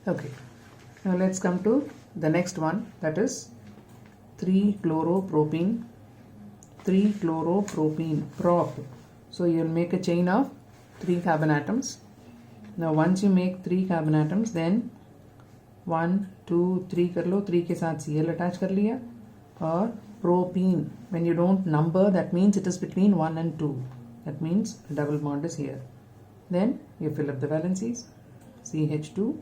Okay, now let's come to the next one, that is 3-chloropropene. 3-chloropropene, prop. So you'll make a chain of 3 carbon atoms. Now once you make 3 carbon atoms, then 1 2 3 कर लो, 3 के साथ Cl attach कर लिया. और propene, when you don't number, that means it is between 1 and 2. That means a double bond is here. Then you fill up the valencies. CH2,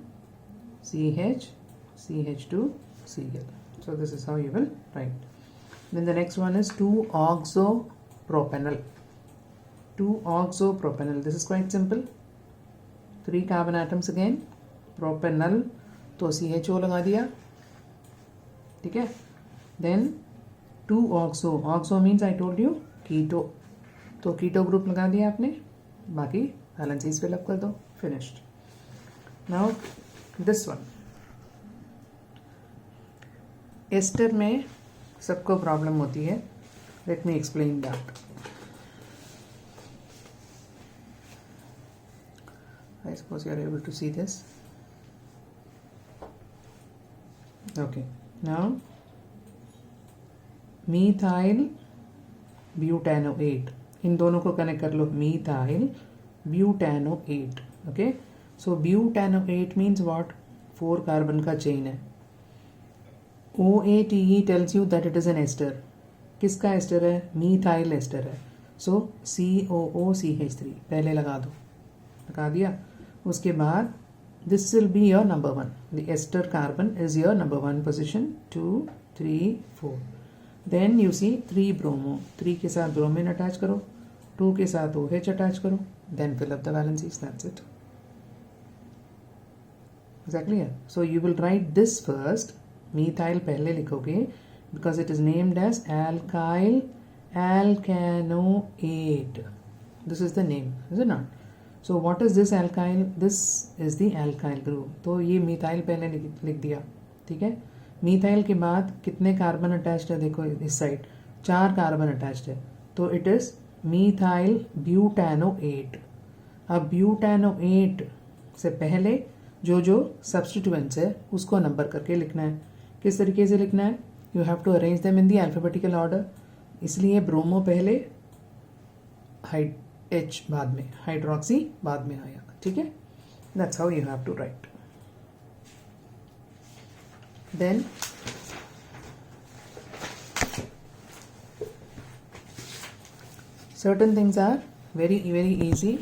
CH, CH2, Cl. So this is how you will write. Then the next one is 2-oxopropanol. 2-oxopropanol. This is quite simple. 3 carbon atoms again. Propanol, तो CHO लगा दिया, ठीक है. Then 2-oxo. Oxo means I told you keto. तो keto group लगा दिया आपने. बाकी valencies fill up कर दो. Finished. Now this one. Ester में सबको प्रॉब्लम होती है. Let me explain that. I suppose you are able to see this. Okay, now methyl butanoate, इन दोनों को कनेक्ट कर लो. methyl butanoate. Okay, so butanoate means what? 4 carbon का chain है. OATE tells you that it is an ester. किसका ester है? methyl ester है. so COOCH3 पहले लगा दो. लगा दिया. उसके बाद this will be your number 1. the ester carbon is your number 1 position. 2 3 4. then you see 3 bromo. 3 के साथ bromine attach करो. 2 के साथ OH attach करो. then fill up the valencies. that's it. is that clear? so you will write this first. methyl पहले लिखोगे because it is named as alkyl alkanoate. this is the name, is it not? so what is this alkyl? this is the alkyl group. तो ये methyl पहले लिख दिया, ठीक है. methyl के बाद कितने कार्बन अटैच्ड है? देखो इस साइड 4 कार्बन अटैच्ड है. तो इट इज methyl butanoate. अब butanoate से पहले जो सब्स्टिट्यूएंट्स है उसको नंबर करके लिखना है. किस तरीके से लिखना है? You have to arrange them in the alphabetical order. इसलिए ब्रोमो पहले, H बाद में, हाइड्रोक्सी बाद में आया, ठीक है. That's how you have to write. Then certain things are very very easy.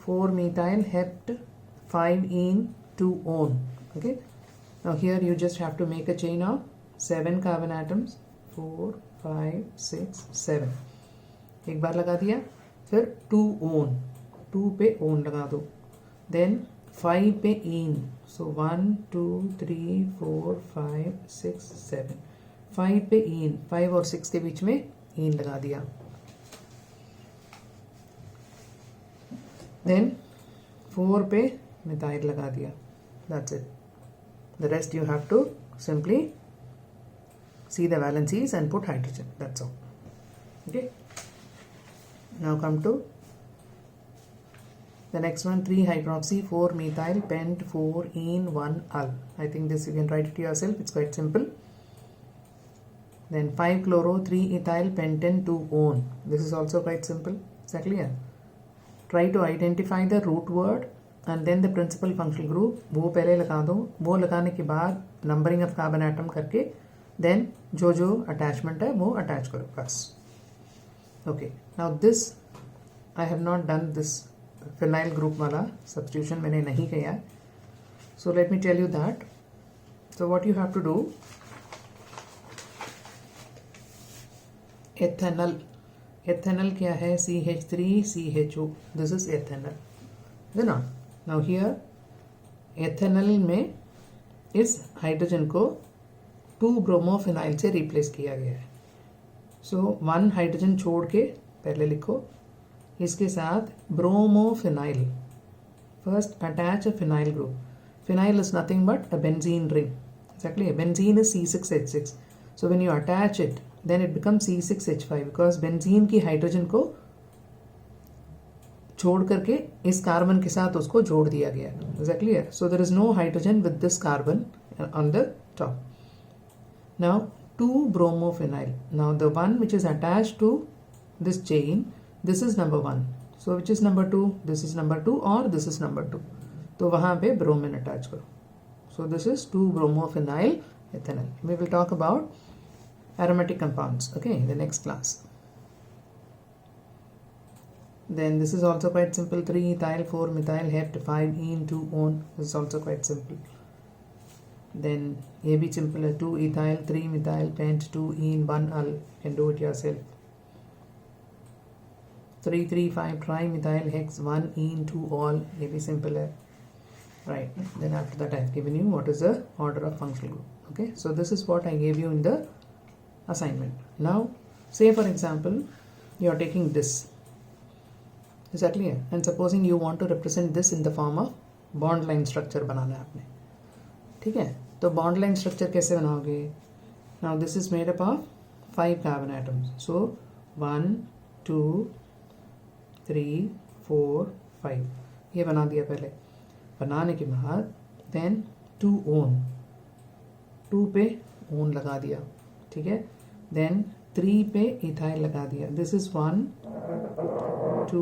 4-methyl hept 5-ene 2-one. okay, now here you just have to make a chain of 7 carbon atoms. 4 5 6 7. एक बार लगा दिया. फिर 2-one, 2 पे own लगा दो. Then 5 पे इन. सो 1 2 3 4 5 6 7. 5 पे इन, 5 और 6 के बीच में इन लगा दिया. देन 4 पे मिथाइल लगा दिया. That's it. The rest you have to simply see the valencies and put hydrogen. that's all. okay, now come to the next one. 3-hydroxy 4-methyl pent 4-ene 1-ul. I think this you can write it yourself. it's quite simple. then 5-chloro 3-ethyl pentane 2-one. this is also quite simple. is that clear? try to identify the root word and then the principal functional group. वो पहले लगा दो. वो लगाने के बाद numbering of carbon atom करके then जो अटैचमेंट है वो अटैच करो बस. Okay, now this I have not done this phenyl group वाला सब्स्टिट्यूशन मैंने नहीं किया. So let me tell you that. So what you have to do, ethanal. Ethanal क्या है? CH3CHO. दिस इज एथेनल, है ना. नाउ हियर एथेनल में इस हाइड्रोजन को 2-ब्रोमोफिनाइल से रिप्लेस किया गया है. सो 1 हाइड्रोजन छोड़ के पहले लिखो. इसके साथ bromophenyl. First attach a phenyl group. Phenyl is nothing but a benzene ring. Exactly, benzene is C6H6. So when you attach it then it becomes C6H5 because benzene की हाइड्रोजन को छोड़ करके इस कार्बन के साथ उसको जोड़ दिया गया. Is that clear? So there is no hydrogen with this carbon on the top. Now 2 bromophenyl. Now the one which is attached to this chain, this is number 1. So which is number 2? This is number 2 or this is number 2. तो वहाँ पे bromine attach करो. So this is 2 bromophenyl ethanol. We will talk about aromatic compounds, okay, in the next class. Then this is also quite simple. 3 ethyl, 4 methyl, hept, 5 ene, 2 one. This is also quite simple. Then ये भी simple है. 2 ethyl, 3 methyl, pent, 2 ene, 1 al. Can do it yourself. 3 3 5 trimethyl hex, 1 ene, 2 all. ये भी simple है. Right. Then after that I have given you what is the order of functional group. Okay. So this is what I gave you in the assignment. Now say for example you are taking this. Is that clear? And supposing you want to represent this in the form of bond line structure बनाना है आपने. ठीक है. तो bond line structure कैसे बनाओगे? Now this is made up of 5 carbon atoms. So 1 2 3 4 5 ये बना दिया पहले. बनाने के बाद देन 2 ओन 2 पे ओन लगा दिया. ठीक है. देन 3 पे इथाइल लगा दिया. This is 1 2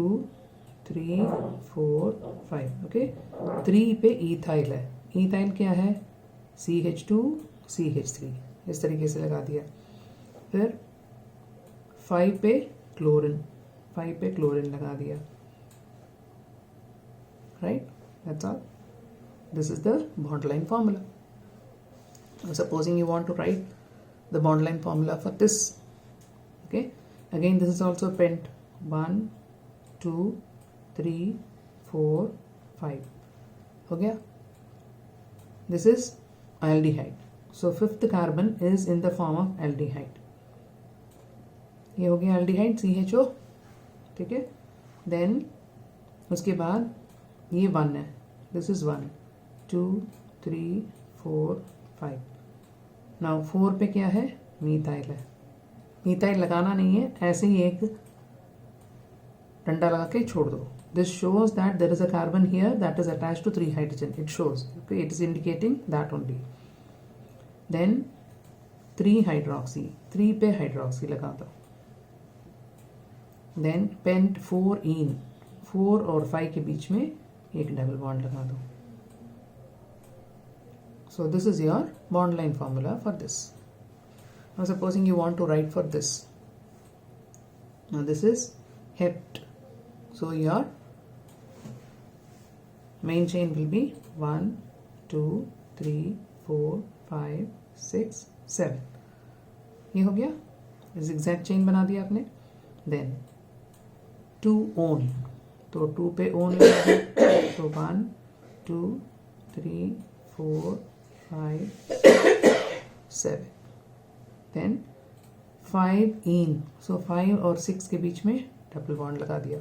3 4 5. ओके. 3 पे इथाइल है. इथाइल क्या है? CH2 CH3. इस तरीके से लगा दिया. फिर 5 पे क्लोरीन 5 पे क्लोरीन लगा दिया. Right. That's all. This is the bond line formula. Now, supposing you want to write the bond line formula for this. Okay. Again, this is also pent. 1 2 3 4 5. हो गया. This is aldehyde. So fifth carbon is in the form of aldehyde. ये हो गया aldehyde CHO. ठीक है. Then उसके बाद ये 1 है. This is 1 2 3 4 5. नाउ 4 पे क्या है? मीथाइल है. मीथाइल लगाना नहीं है, ऐसे ही एक डंडा लगा के छोड़ दो. This shows that there is a carbon here that is attached to 3 hydrogen. It shows, okay, it is indicating that only. Then 3 hydroxy 3 पे हाइड्रोक्सी लगा दो. देन पेंट 4 इन 4 और 5 के बीच में एक डबल बॉन्ड लगा दो. So this is your bond line formula for this. Now supposing you want to write for this. Now this is hept. So your main chain will be 1 2 3 4 5 6 7. ये हो गया. zigzag chain बना दिया आपने. Then 2 on. तो 2 पे own लगा दिया. तो 1 2 3 4 5 7. देन 5 इन. सो 5 और 6 के बीच में डबल बॉन्ड लगा दिया.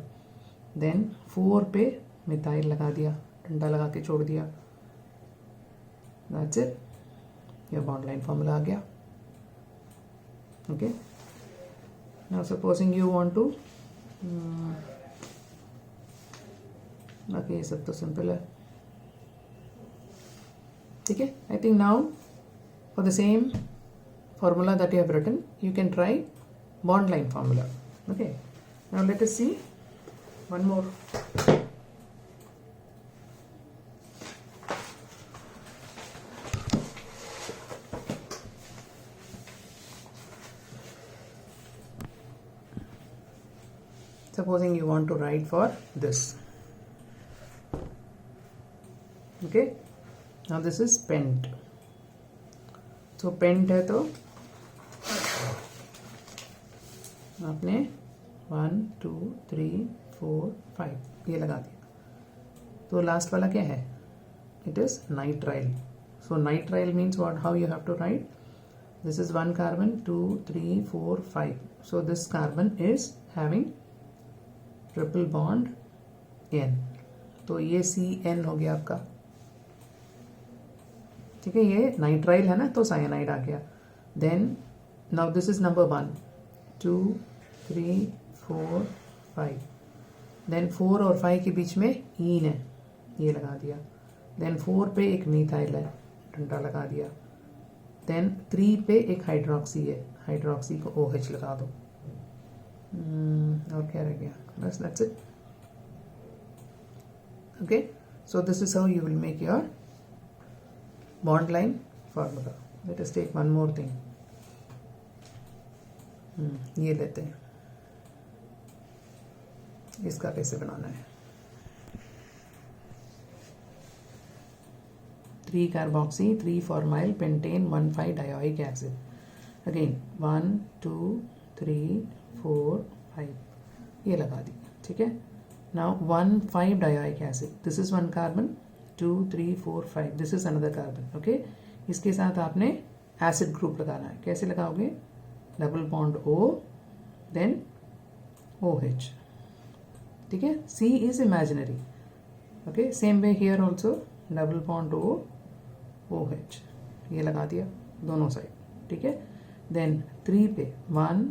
देन 4 पे मिथाइल लगा दिया, डंडा लगा के छोड़ दिया. That's it. ये बॉन्ड लाइन फॉर्मूला आ गया. Okay. Now supposing you want to ये सब तो सिंपल है. ठीक है. I think now for the same formula that you have written, you can try bond line formula. Okay. Now let us see one more. Supposing you want to write for this. Okay. Now this is pent. So pent है तो आपने 1 2 3 4 5 ये लगा दिया. तो last वाला क्या है? It is nitrile. So nitrile means what, how you have to write. This is 1 carbon 2 3 4 5. So this carbon is having triple bond N. तो ये CN हो गया आपका. ठीक है. ये नाइट्राइल है ना, तो साइनाइड आ गया. Then now this is number 1 2 3 4 5. देन 4 और 5 के बीच में ईन है, ये लगा दिया। देन 4 पे एक मीथाइल है, डंडा लगा दिया। देन 3 पे एक हाइड्रोक्सी है, हाइड्रोक्सी को OH लगा दो। और क्या रह गया, बस that's it. Okay, so this is how you will make your bond line formula. Let us take one more thing, ये लेते हैं, इसका कैसे बनाना है। 3 carboxy 3 formyl pentane 1,5 dioic acid. Again 1 2 3 4 5 ये लगा दी, ठीक है। Now 1,5 dioic acid, this is 1 carbon, 2 3 4 5 this is another carbon. Okay, इसके साथ आपने एसिड ग्रुप लगाना है। कैसे लगाओगे, double bond O then OH, ठीक है। C is imaginary, okay. Same way here also, double bond O OH, ये लगा दिया दोनों साइड, ठीक है। देन 3 पे 1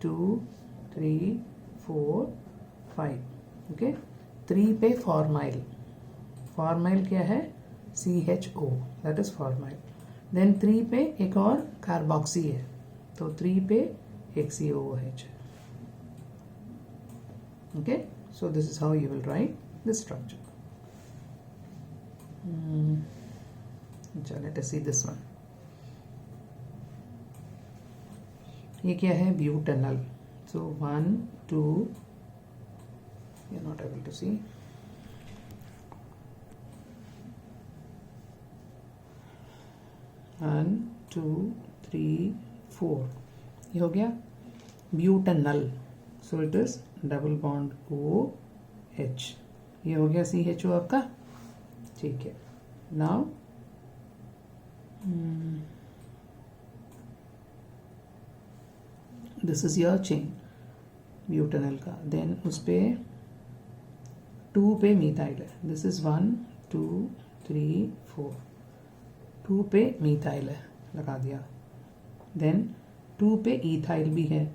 2 3 4 5, ओके। 3 पे फॉर्माइल, फॉर्माइल क्या है, CHO, that is formyl. Then 3 पे एक और कार्बोक्सी है, तो 3 पे एक COOH, okay, so this is how you will write this structure. Let us see this one. ये क्या है, butanol. So 1 2, you're not able to see, 1 2 3 4 ये हो गया butanol. So it is double bond OH, ये हो गया CHO आपका, ठीक है। Now this is your chain butanal का। देन उस पे 2 पे मीथाइल है, दिस इज 1 2 3 4, 2 पे मीथाइल है, लगा दिया। देन 2 पे इथाइल भी है,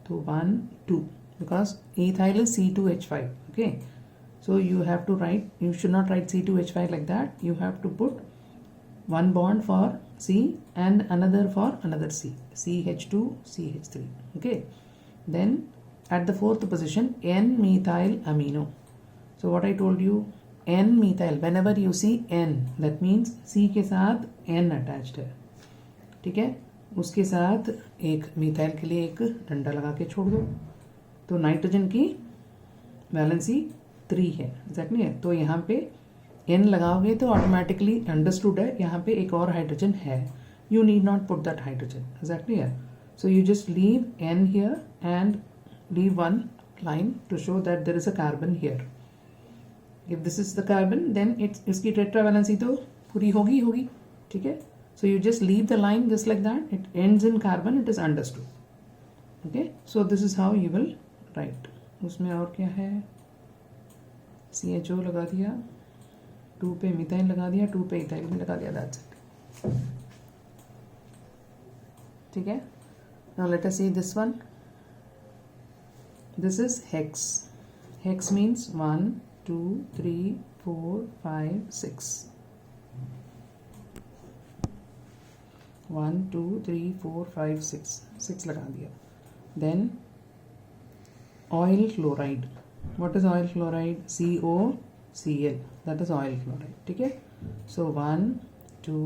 तो 1 2, because ethyl is C2H5, okay, so you have to write, you should not write C2H5 like that, you have to put one bond for C and another for another C, CH2 CH3, okay. Then at the 4th position N methyl amino, so what I told you, N methyl, whenever you see N that means C के साथ N attached है, ठीक है। उसके साथ एक methyl के लिए एक डंडा लगा के छोड़ दो, तो नाइट्रोजन की वैलेंसी 3 है, एग्जैक्टली है। तो यहाँ पे N लगाओगे तो ऑटोमेटिकली अंडरस्टूड है, यहाँ पे एक और हाइड्रोजन है, you need not put that hydrogen, exactly है। So you just leave N here and leave one line to show that there is a carbon here. If this is the carbon then it's, इसकी tetra valency तो पूरी होगी, ठीक है। So you just leave the line just like that, it ends in carbon, it is understood, okay. So this is how you will write. उसमें और क्या है, CHO लगा दिया, 2 पे मिथाइल लगा दिया, 2 पे इथाइल भी लगा दिया, दैट्स इट, ठीक है। Now let us see this one, this is hex. Hex means 1 2 3 4 5 6, 1 2 3 4 5 6 लगा दिया। Then oil chloride, what is oil chloride, COCl, that is oil chloride, ठीक है। so 1 2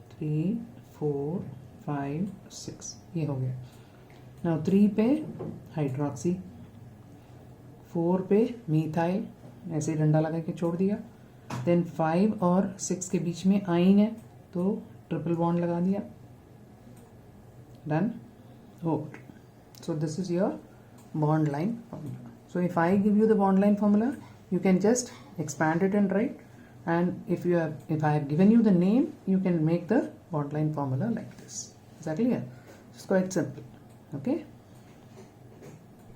3 4 5 6 ये हो गया। now 3 पे हाइड्रोक्सी, 4 पे मीथाइल, ऐसे डंडा लगा के छोड़ दिया। देन 5 और 6 के बीच में आइन है, तो ट्रिपल बॉन्ड लगा दिया, done, over. so this is your bond line formula. So if I give you the bond line formula, you can just expand it and write, and if I have given you the name, you can make the bond line formula like this, exactly, yeah. It's quite simple, okay.